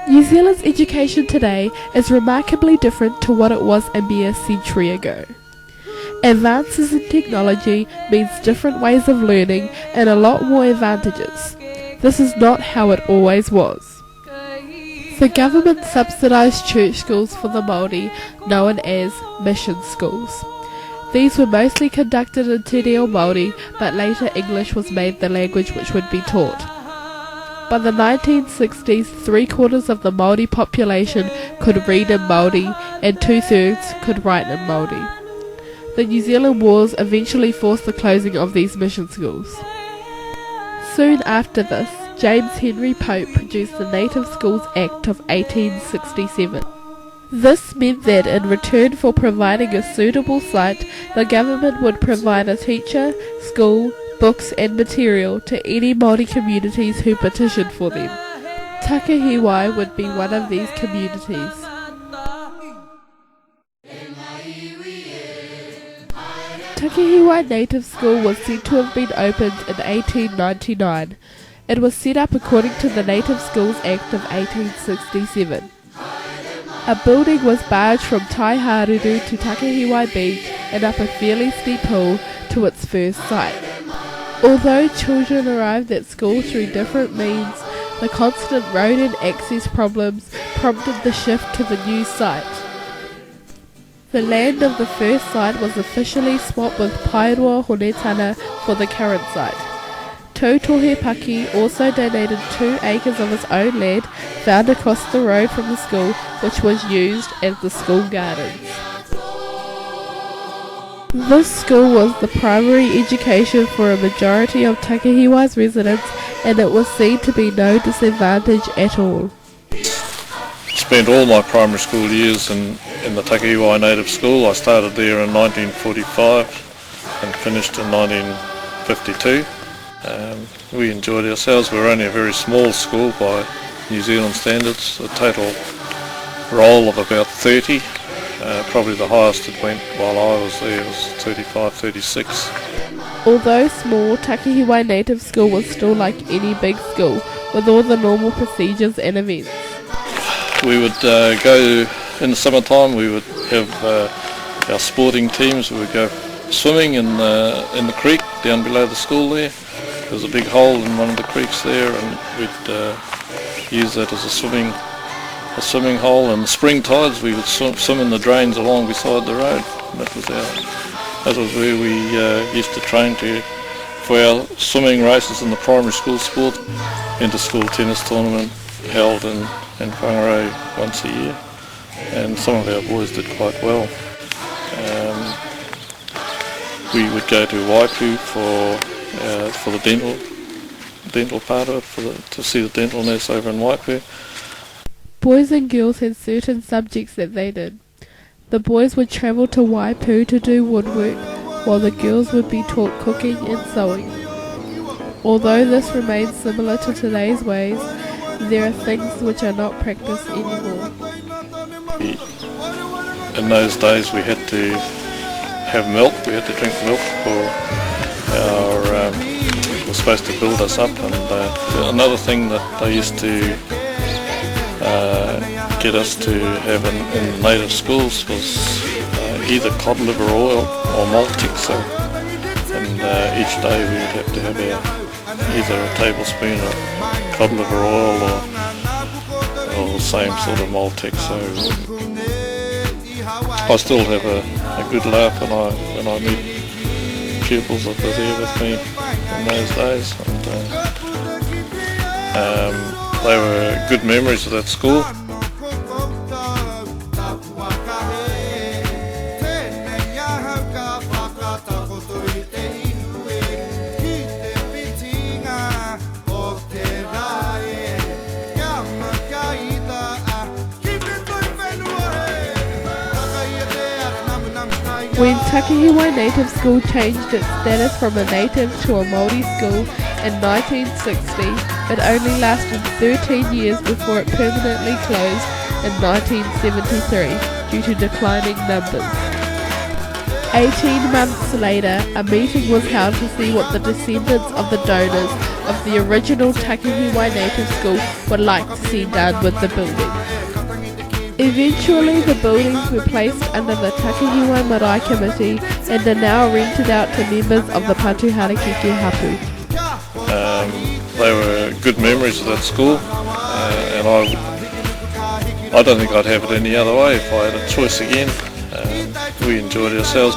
New Zealand's education today is remarkably different to what it was a mere century ago. Advances in technology means different ways of learning and a lot more advantages. This is not how it always was. The government subsidised church schools for the Māori, known as mission schools. These were mostly conducted in Te Reo Māori, but later English was made the language which would be taught. By the 1960s, 3/4 of the Māori population could read in Māori and 2/3 could write in Māori. The New Zealand Wars eventually forced the closing of these mission schools. Soon after this, James Henry Pope produced the Native Schools Act of 1867. This meant that in return for providing a suitable site, the government would provide a teacher, school, books and material to any Māori communities who petitioned for them. Takahiwai would be one of these communities. Takahiwai Native School was said to have been opened in 1899. It was set up according to the Native Schools Act of 1867. A building was barged from Taiharuru to Takahiwai Beach and up a fairly steep hill to its first site. Although children arrived at school through different means, the constant road and access problems prompted the shift to the new site. The land of the first site was officially swapped with Paeroa Honetana for the current site. Tautohe Paki also donated 2 acres of his own land found across the road from the school, which was used as the school gardens. This school was the primary education for a majority of Takahiwai's residents, and it was seen to be no disadvantage at all. Spent all my primary school years in the Takahiwai Native School. I started there in 1945 and finished in 1952. We enjoyed ourselves. We were only a very small school by New Zealand standards, a total roll of about 30. Probably the highest it went while I was there was 35, 36. Although small, Takahiwai Native School was still like any big school, with all the normal procedures and events. We would go in the summertime. We would have our sporting teams. We would go swimming in the creek down below the school there. There was a big hole in one of the creeks there, and we'd use that as a swimming hole. In the spring tides, we would swim in the drains along beside the road. That was where we used to train for our swimming races in the primary school sport. Inter-school tennis tournament held in Whangarei once a year, and some of our boys did quite well. We would go to Waipu for the dental part of it, to see the dental nurse over in Waipu. Boys and girls had certain subjects that they did. The boys would travel to Waipu to do woodwork, while the girls would be taught cooking and sewing. Although this remains similar to today's ways, there are things which are not practiced anymore. In those days we had to have milk, we had to drink milk for our, it was supposed to build us up. And another thing that they used to get us to have in native schools was either cod liver oil or Maltex. And each day we would have to have either a tablespoon of cod liver oil or the same sort of Maltex. So I still have a good laugh when I meet pupils that were there with me in those days, and they were good memories of that school. When Takahiwai Native School changed its status from a native to a Māori school in 1960, it only lasted 13 years before it permanently closed in 1973 due to declining numbers. 18 months later, a meeting was held to see what the descendants of the donors of the original Takahiwai Native School would like to see done with the building. Eventually, the buildings were placed under the Takahiwai Marae Committee and are now rented out to members of the Patuhara Keke Hapu. They were good memories of that school, and I don't think I'd have it any other way if I had a choice again. We enjoyed ourselves.